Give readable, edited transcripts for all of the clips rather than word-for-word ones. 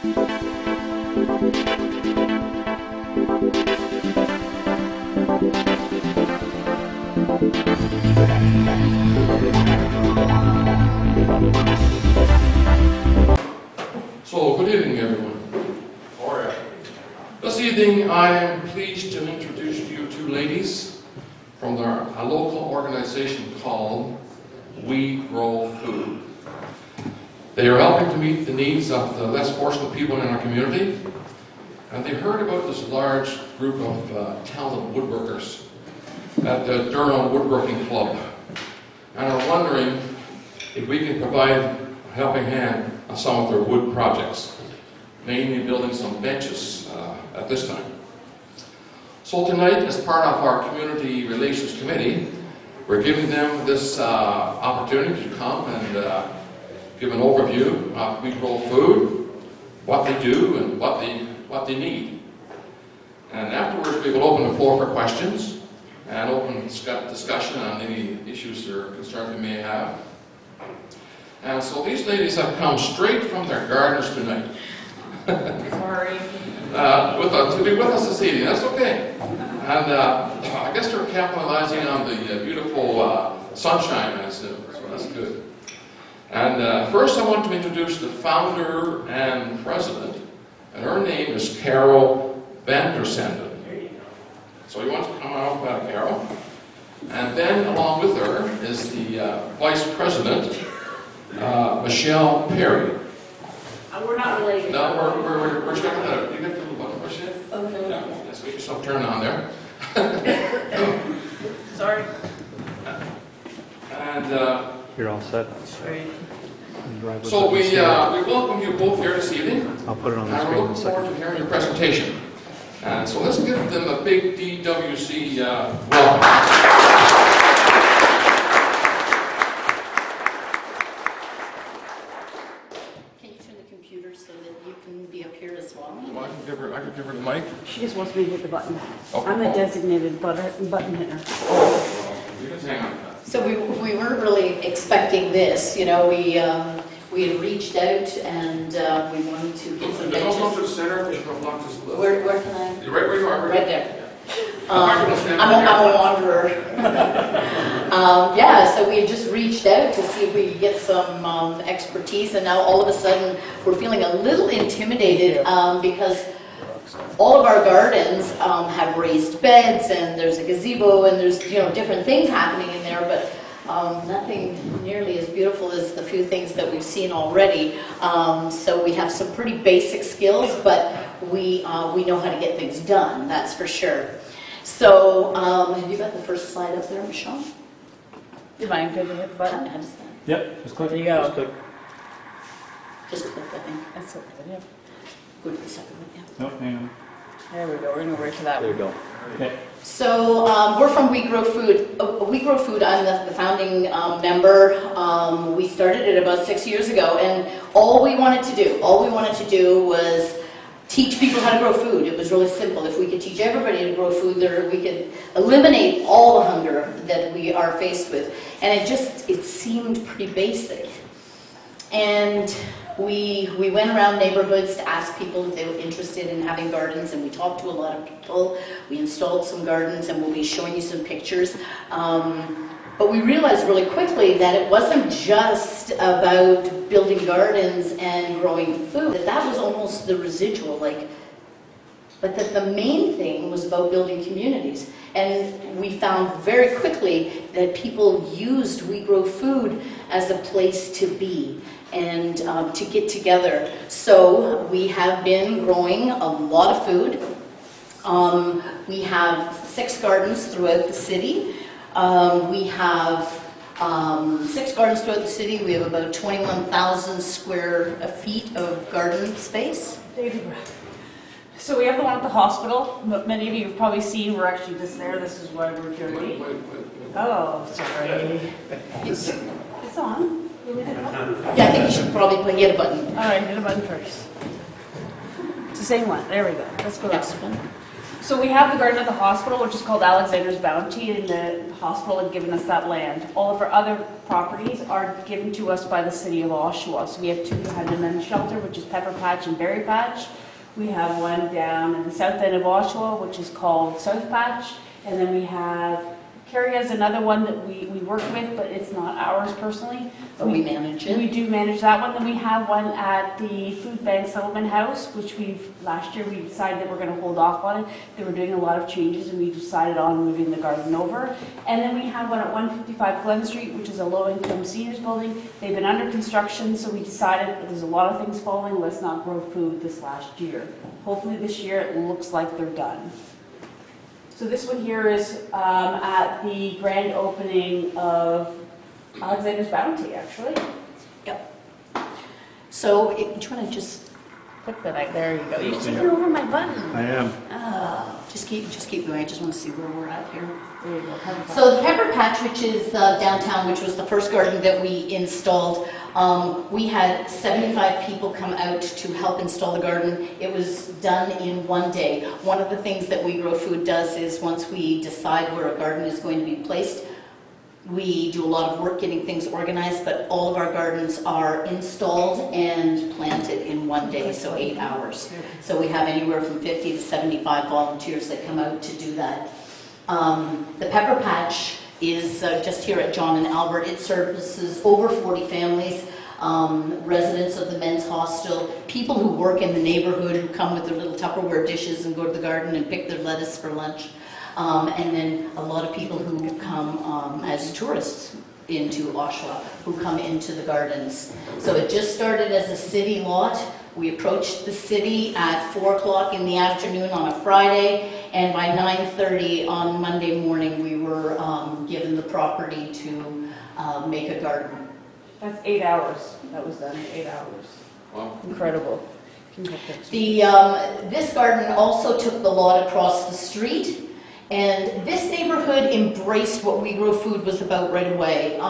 So, good evening, everyone. All right. This evening, I am pleased to introduce to you two ladies from a local organization called We Grow Food. They are helping to meet the needs of the less fortunate people in our community, and they heard about this large group of talented woodworkers at the Durham Woodworking Club, and are wondering if we can provide a helping hand on some of their wood projects, mainly building some benches at this time. So tonight, as part of our Community Relations Committee, we're giving them this opportunity to come and give an overview of We Grow Food, what they do, and what they need. And afterwards, we will open the floor for questions and open discussion on any issues or concerns we may have. And so these ladies have come straight from their gardens tonight. Sorry. To be with us this evening. That's okay. And I guess they're capitalizing on the beautiful sunshine, I assume. So that's good. And first I want to introduce the founder and president. And her name is Carol Vandersenden. So you want to come out, Carol? And then along with her is the vice president, Michelle Perry. We're not related. No, we're checking that out. You get the little button push it? Okay. Yeah, let's get yourself turned on there. Sorry. And You're all set. Sorry. so we welcome you both here this evening. I'll put it on the And screen we're in a looking forward second. to hearing your presentation. And so let's give them a big DWC welcome. Can you turn the computer so that you can be up here as well? Well, I can give her the mic. She just wants me to hit the button. Okay. I'm the designated button hitter. You can hang on. So we weren't really expecting this, you know, we had reached out and we wanted to get some Don't go to benches. the center, because you're going to block this little. Where can I? You're right where you are. Right there. I'm I'm a wanderer. Yeah, so we had just reached out to see if we could get some expertise, and now all of a sudden we're feeling a little intimidated because all of our gardens have raised beds, and there's a gazebo, and there's different things happening in there, but nothing nearly as beautiful as the few things that we've seen already. So we have some pretty basic skills, but we know how to get things done, that's for sure. So have you got the first slide up there, Michelle? Am I good to hit the button? How does that? Yep, just click. There you go. Just click. Just click, I think. That's okay. Yeah. Go to the second one, yeah. Nope, hang on. There we go. We're going to wait for that There you one. go. Okay. So we're from We Grow Food. We Grow Food, I'm the founding member. We started it about 6 years ago, and all we wanted to do was teach people how to grow food. It was really simple. If we could teach everybody to grow food, we could eliminate all the hunger that we are faced with. And it seemed pretty basic. And we went around neighborhoods to ask people if they were interested in having gardens, and we talked to a lot of people. We installed some gardens, and we'll be showing you some pictures. But we realized really quickly that it wasn't just about building gardens and growing food, that was almost the residual, but that the main thing was about building communities. And we found very quickly that people used We Grow Food as a place to be and to get together. So we have been growing a lot of food. We have 6 gardens throughout the city. We have 6 gardens throughout the city. We have about 21,000 square feet of garden space. Take a deep breath. So we have the one at the hospital. Many of you have probably seen. We're actually just there. This is why we're here to Wait, eat. wait, wait. Oh, sorry. It's on. You hit a button? Yeah, I think you should probably hit a button. All right, hit a button first. It's the same one. There we go. Let's go. Next one. So we have the garden at the hospital, which is called Alexander's Bounty, and the hospital had given us that land. All of our other properties are given to us by the city of Oshawa. So we have two behind the men's shelter, which is Pepper Patch and Berry Patch. We have one down in the south end of Oshawa, which is called South Patch. And then we have, Carrie has another one that we work with, but it's not ours personally. But we manage We it. do manage that one. Then we have one at the Food Bank Settlement House, which last year we decided that we're going to hold off on it. They were doing a lot of changes and we decided on moving the garden over. And then we have one at 155 Glen Street, which is a low-income seniors building. They've been under construction, so we decided that there's a lot of things falling. Let's not grow food this last year. Hopefully this year it looks like they're done. So this one here is at the grand opening of Alexander's Bounty, actually. Yep. So, do you want to just, Click the night. There you go. You're taking over my button. I am. just keep going, I just want to see where we're at here. There you go. Have fun. So the Pepper Patch, which is downtown, which was the first garden that we installed, we had 75 people come out to help install the garden. It was done in one day. One of the things that We Grow Food does is once we decide where a garden is going to be placed, we do a lot of work getting things organized, but all of our gardens are installed and planted in one day, so 8 hours. So we have anywhere from 50 to 75 volunteers that come out to do that. The Pepper Patch is just here at John and Albert. It services over 40 families, residents of the men's hostel, people who work in the neighborhood who come with their little Tupperware dishes and go to the garden and pick their lettuce for lunch. And then a lot of people who come as tourists into Oshawa, who come into the gardens. So it just started as a city lot. We approached the city at 4 o'clock in the afternoon on a Friday, and by 9:30 on Monday morning, we were given the property to make a garden. That's 8 hours. That was done in 8 hours. Wow. Incredible. Can you take that? This garden also took the lot across the street. And this neighborhood embraced what We Grow Food was about right away.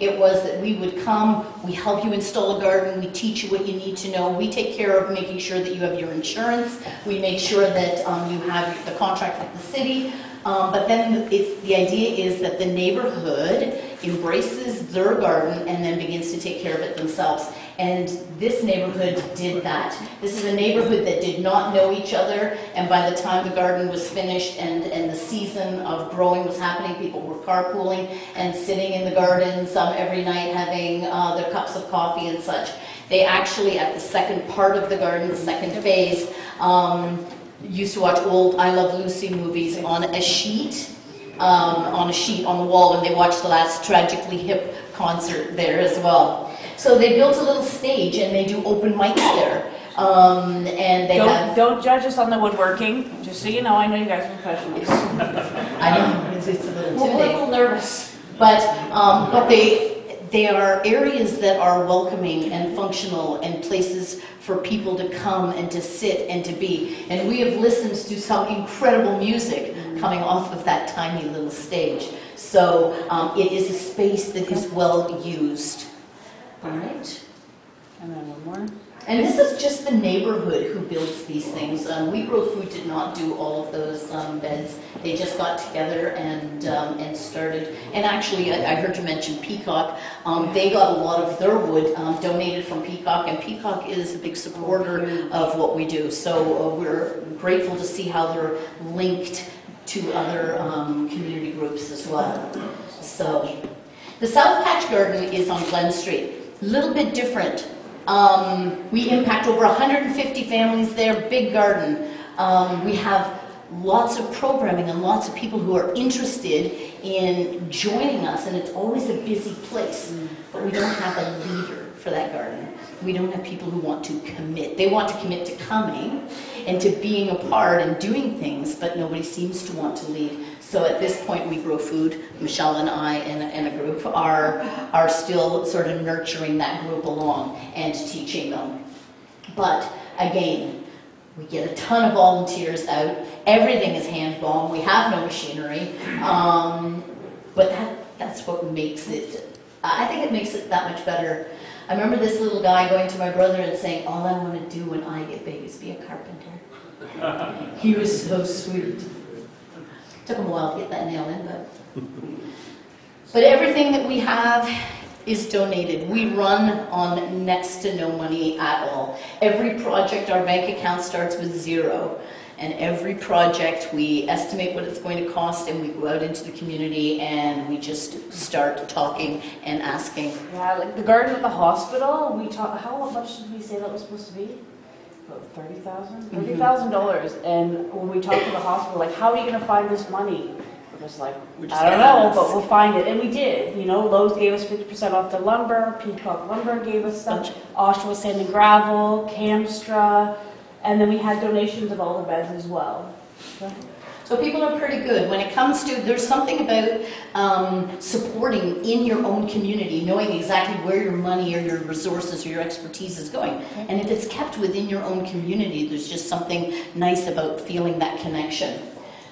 It was that we would come, we help you install a garden, we teach you what you need to know, we take care of making sure that you have your insurance, we make sure that you have the contract with the city. But then the idea is that the neighborhood embraces their garden and then begins to take care of it themselves. And this neighborhood did that. This is a neighborhood that did not know each other, and by the time the garden was finished and the season of growing was happening, people were carpooling and sitting in the gardens every night having their cups of coffee and such. They actually, at the second part of the garden, the second phase, used to watch old I Love Lucy movies on a sheet on the wall, and they watched the last Tragically Hip concert there as well. So they built a little stage and they do open mics there. And they Don't judge us on the woodworking. Just so you know, I know you guys are professionals. I know, it's a little We're a intimidating. little nervous. But they are areas that are welcoming and functional and places for people to come and to sit and to be. And we have listened to some incredible music coming off of that tiny little stage. So it is a space that is well used. All right. And then one more. And this is just the neighborhood who builds these things. We Grow Food did not do all of those beds. They just got together and started. And actually, I heard you mention Peacock. They got a lot of their wood donated from Peacock, and Peacock is a big supporter of what we do. So we're grateful to see how they're linked to other community groups as well. So the South Patch Garden is on Glen Street. A little bit different. We impact over 150 families there, big garden. We have lots of programming and lots of people who are interested in joining us, and it's always a busy place, but we don't have a leader for that garden. We don't have people who want to commit. They want to commit to coming and to being a part and doing things, but nobody seems to want to lead. So at this point, We Grow Food, Michelle and I and a group are still sort of nurturing that group along and teaching them. But again, we get a ton of volunteers out. Everything is hand-blown. We have no machinery. But that's what makes it, I think it makes it that much better. I remember this little guy going to my brother and saying, all I want to do when I get big is be a carpenter. He was so sweet. Took him a while to get that nail in, but everything that we have is donated. We run on next to no money at all. Every project, our bank account starts with zero. And every project, we estimate what it's going to cost, and we go out into the community and we just start talking and asking. Yeah, like the garden at the hospital, how much did we say that was supposed to be? About $30,000? $30,000. And when we talked to the hospital, like, how are you going to find this money? We're just like, I don't know, but we'll find it. And we did. You know, Lowe's gave us 50% off the lumber, Peacock Lumber gave us stuff, Oshawa Sand and Gravel, Camstra, and then we had donations of all the beds as well. So people are pretty good. When it comes to, there's something about supporting in your own community, knowing exactly where your money or your resources or your expertise is going. And if it's kept within your own community, there's just something nice about feeling that connection.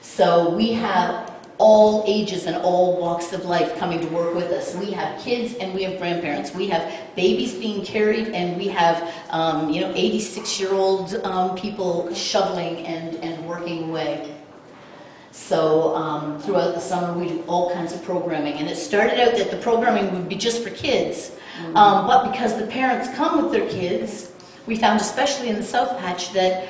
So we have all ages and all walks of life coming to work with us. We have kids and we have grandparents. We have babies being carried, and we have 86-year-old people shoveling and working away. So throughout the summer we do all kinds of programming, and it started out that the programming would be just for kids, but because the parents come with their kids, we found, especially in the South Patch, that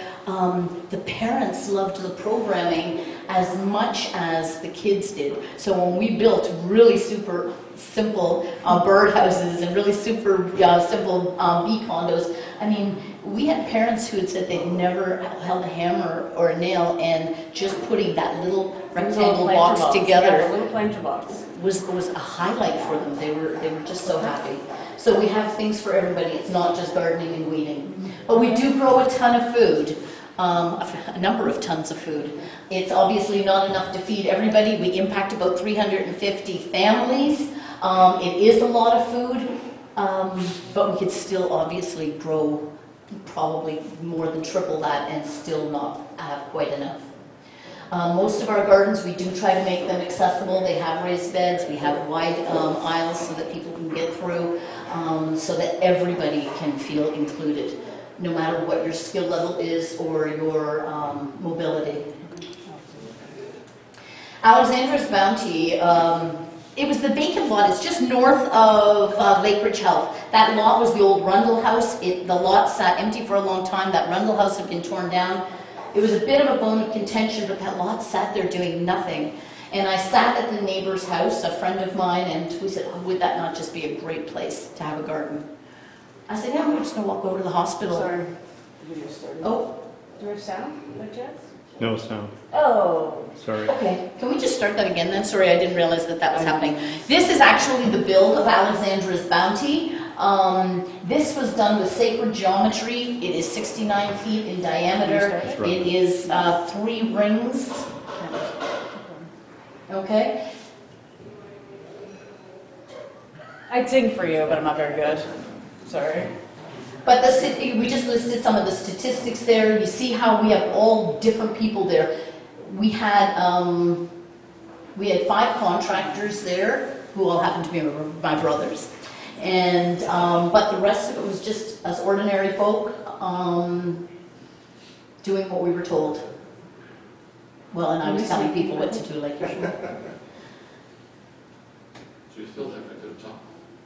the parents loved the programming as much as the kids did. So when we built really super simple birdhouses and really super simple bee condos, I mean, we had parents who had said they'd never held a hammer or a nail, and just putting that little rectangle box together, yeah, little planter box, was a highlight for them. They were just so happy. So we have things for everybody. It's not just gardening and weeding. But we do grow a ton of food. A number of tons of food. It's obviously not enough to feed everybody. We impact about 350 families. It is a lot of food, but we could still obviously grow probably more than triple that and still not have quite enough. Most of our gardens, we do try to make them accessible. They have raised beds. We have wide aisles so that people can get through, so that everybody can feel included, no matter what your skill level is or your mobility. Alexandra's Bounty, it was the vacant lot. It's just north of Lake Ridge Health. That lot was the old Rundle House. The lot sat empty for a long time. That Rundle House had been torn down. It was a bit of a bone of contention, but that lot sat there doing nothing. And I sat at the neighbor's house, a friend of mine, and we said, oh, would that not just be a great place to have a garden? I said, yeah, we're just going to walk over to the hospital. Sorry, the video started. Oh. Do we have sound by chance? No sound. Oh. Sorry. Okay, can we just start that again then? Sorry, I didn't realize that was happening. This is actually the build of Alexandra's Bounty. This was done with sacred geometry. It is 69 feet in diameter. It is 3 rings. Okay. I'd sing for you, but I'm not very good. Sorry. But we just listed some of the statistics there. You see how we have all different people there. We had 5 contractors there who all happened to be my brothers, and but the rest of it was just us ordinary folk doing what we were told. Well, and I was telling people what to do, like usual. So you filled that right to the top?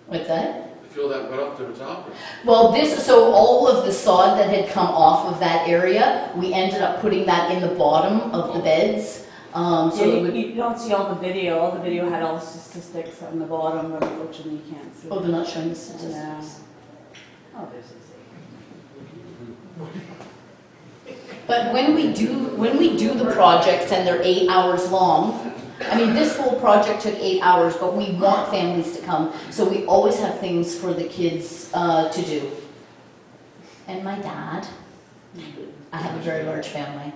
What's that? You fill that right up to the top? Or? Well, so all of the sod that had come off of that area, we ended up putting that in the bottom of the beds. You don't see all the video. All the video had all the statistics on the bottom, but unfortunately you can't see. Oh, they're not showing the statistics. Yeah. Oh, there's But when we do the projects and they're 8 hours long, I mean, this whole project took 8 hours, but we want families to come, so we always have things for the kids to do. And my dad, I have a very large family.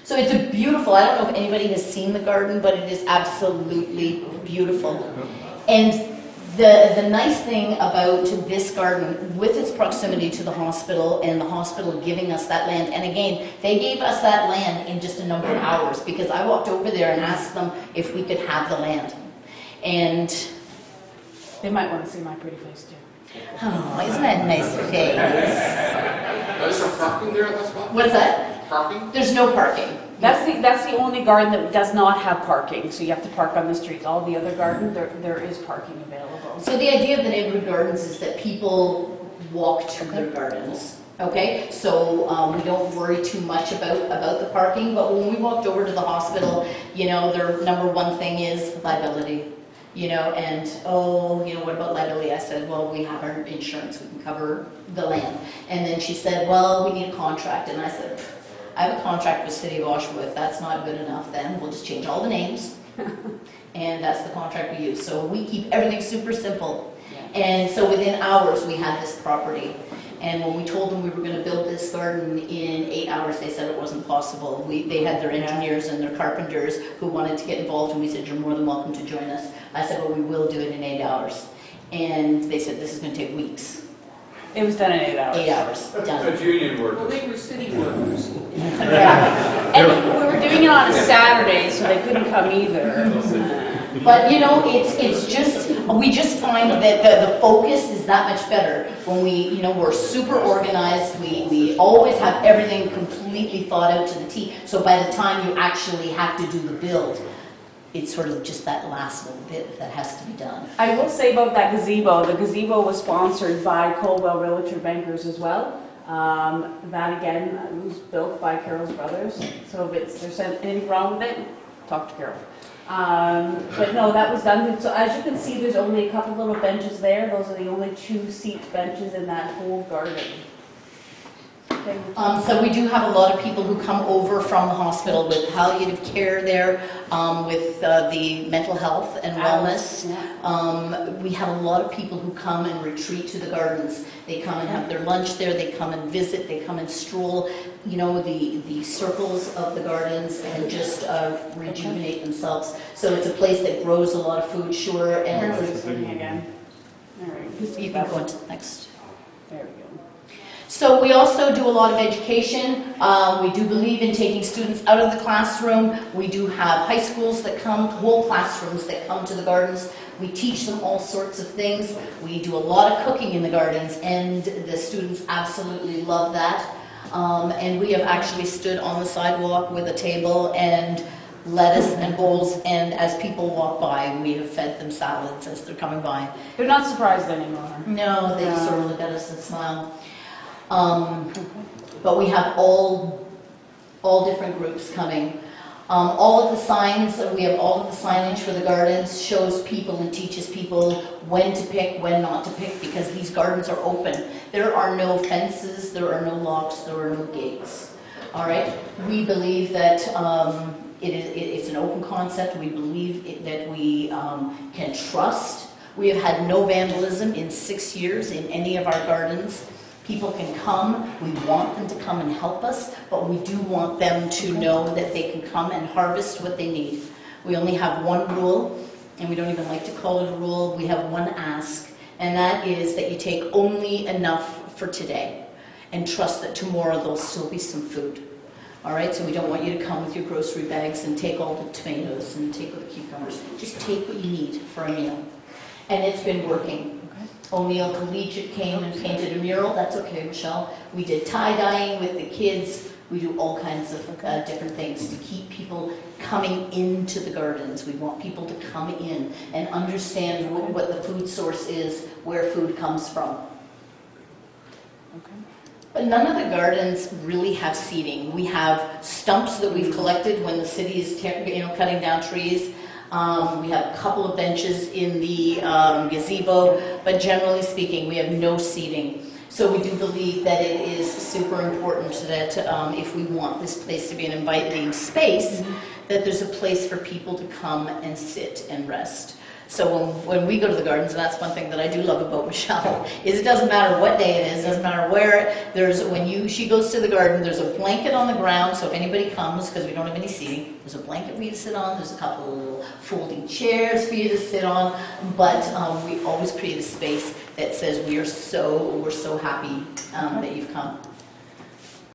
So it's a beautiful, I don't know if anybody has seen the garden, but it is absolutely beautiful. And the nice thing about this garden, with its proximity to the hospital and the hospital giving us that land, and again, they gave us that land in just a number of hours, because I walked over there and asked them if we could have the land. And They might want to see my pretty face too. Oh, isn't that nice face? Is there parking there at that spot? What's that? Parking? There's no parking. That's the only garden that does not have parking, so you have to park on the streets. All the other gardens, there is parking available. So the idea of the neighborhood gardens is that people walk to their gardens, okay? So we don't worry too much about the parking, but when we walked over to the hospital, you know, their number one thing is liability. You know, and, oh, you know, what about liability? I said, well, we have our insurance, we can cover the land. And then she said, well, we need a contract. And I said, I have a contract with City of Oshawa. If that's not good enough, then we'll just change all the names. And that's the contract we use. So we keep everything super simple. And so within hours, we had this property. And when we told them we were going to build this garden in 8 hours, they said it wasn't possible. They had their engineers and their carpenters who wanted to get involved, and we said, you're more than welcome to join us. I said, well, we will do it in 8 hours. And they said, this is going to take weeks. It was done in 8 hours. 8 hours, done. But union workers. Well, they were city workers. Yeah. And we were doing it on a Saturday, so they couldn't come either. But you know, it's just, we just find that the focus is that much better when we, you know, we're super organized, we always have everything completely thought out to the T. So by the time you actually have to do the build, it's sort of just that last little bit that has to be done. I will say about that gazebo, the gazebo was sponsored by Coldwell Realtor Bankers as well. That again was built by Carol's brothers. So if there's anything wrong with it, talk to Carol. But no, that was done. So as you can see, there's only a couple little benches there. Those are the only 2-seat benches in that whole garden. Okay. So we do have a lot of people who come over from the hospital with palliative care there, with the mental health and wellness. We have a lot of people who come and retreat to the gardens. They come and have their lunch there, they come and visit, they come and stroll, you know, the circles of the gardens and just rejuvenate themselves. So it's a place that grows a lot of food, sure, and It's again. All right. you can go into the next. There we go. So we also do a lot of education. We do believe in taking students out of the classroom. We do have high schools that come, whole classrooms that come to the gardens. We teach them all sorts of things. We do a lot of cooking in the gardens, and the students absolutely love that. And we have actually stood on the sidewalk with a table and lettuce and bowls, and as people walk by, we have fed them salads as they're coming by. They're not surprised anymore. No, they just sort of look at us and smile. But we have all different groups coming. All of the signs, we have all of the signage for the gardens, shows people and teaches people when to pick, when not to pick, because these gardens are open. There are no fences, there are no locks, there are no gates. All right? We believe that it's an open concept. We believe that we can trust. We have had no vandalism in 6 years in any of our gardens. People can come, we want them to come and help us, but we do want them to know that they can come and harvest what they need. We only have one rule, and we don't even like to call it a rule, we have one ask, and that is that you take only enough for today, and trust that tomorrow there'll still be some food. All right, so we don't want you to come with your grocery bags and take all the tomatoes and take all the cucumbers. Just take what you need for a meal. And it's been working. O'Neill Collegiate came and painted a mural. That's okay, Michelle. We did tie-dyeing with the kids. We do all kinds of different things to keep people coming into the gardens. We want people to come in and understand what the food source is, where food comes from. But none of the gardens really have seating. We have stumps that we've collected when the city is cutting down trees. We have a couple of benches in the gazebo, but generally speaking, we have no seating. So we do believe that it is super important that if we want this place to be an inviting space, that there's a place for people to come and sit and rest. So when we go to the gardens, and that's one thing that I do love about Michelle, is it doesn't matter what day it is, it doesn't matter where, she goes to the garden, there's a blanket on the ground, so if anybody comes, because we don't have any seating, there's a blanket for you to sit on, there's a couple of little folding chairs for you to sit on, but we always create a space that says we're so happy that you've come.